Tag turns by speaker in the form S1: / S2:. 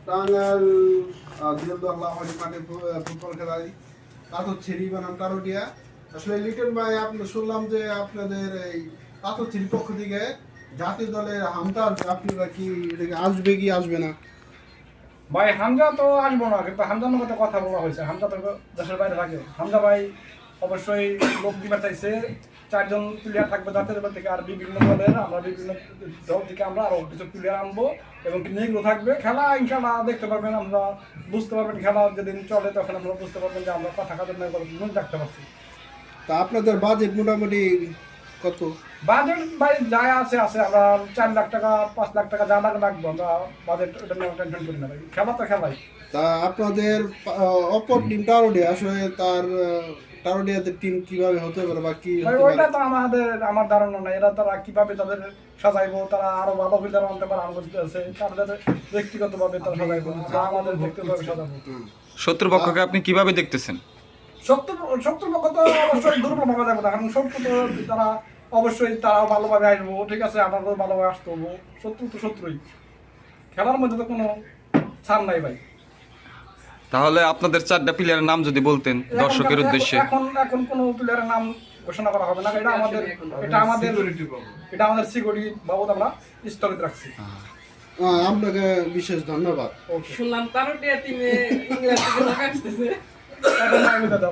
S1: টাঙ্গাইল দিলদুল্লাহ মাঠে ফুটবল খেলায় তাঁতছিড়ি বানাম টারোটিয়া। আসলে লিটন ভাই, আপনি শুনলাম যে আপনাদের এই তাঁতছিড়ির পক্ষ থেকে জাতীয় দলের হামতা আপনারা কি আসবে কি আসবে না?
S2: ভাই হামজা তো আসবো না, কিন্তু হামজার মতো কথা বলা হয়েছে। হামজা তো দেশের বাইরে থাকে। হামজা ভাই অবশ্যই লোক দিবার চাইছে, 4 জন প্লেয়ার থাকবে জাতীয় দল থেকে, আর বিভিন্ন দলের আমরা বিভিন্ন দল থেকে আমরা আরো কিছু প্লেয়ার আনবো এবং নিয়েগুলো থাকবে। খেলা ইনশাল্লাহ দেখতে পারবেন, আমরা বুঝতে পারবেন। খেলা যেদিন চলে তখন আমরা বুঝতে পারবেন যে আমরা কথা কাজের না মনে রাখতে পারছি।
S1: তা আপনাদের বাজেট মোটামুটি কত?
S2: বাজেট ভাই যা আছে আছে, আমরা 4 লাখ টাকা 5 লাখ টাকা যা লাগবে আমরা বাজেট ওটা নিয়ে টেনশন করি না ভাই। খেলা তো খেলাই।
S1: তা আপনাদের অপর টিম টারোটিয়া, আসলে তার টারোটিয়াদের টিম কিভাবে হতে পারে বা কি হতে পারে?
S2: ওইটা তো আমার ধারণা নাই। এরা তারা কিভাবে তাদের সাজাইবো, তারা আরো ভালো প্লেয়ার আনতে পারে আমার আছে, তাদের ব্যক্তিগতভাবে তারা সাজাইবো, আমাদের ব্যক্তিগতভাবে সাজাবো।
S3: শত্রুপক্ষকে আপনি কিভাবে দেখতেছেন?
S2: শত্রুপক্ষ তো অবশ্যই দুর্বল ভাবে যাবো না, কারণ শত্রু তো তারা অবশ্যই তারা ভালোভাবে আসবো, ঠিক আছে, আমাদেরও ভালোভাবে আসতে হবো। শত্রু তো শত্রুই, খেলার মধ্যে তো কোনো ছাড় নাই ভাই।
S3: তাহলে আপনাদের 4টা প্লেয়ারের নাম যদি বলতেন দর্শকের উদ্দেশ্যে।
S2: এখন কোনো প্লেয়ারের নাম ঘোষণা করা হবে না, এটা আমাদের সিকিউরিটি বাবদ আমরা স্থগিত রাখছি।
S1: আপনাকে বিশেষ ধন্যবাদ।
S4: শুনলাম তারও টিমে ইংল্যান্ড থেকে আসতেছে।
S2: এখন আমি দাদা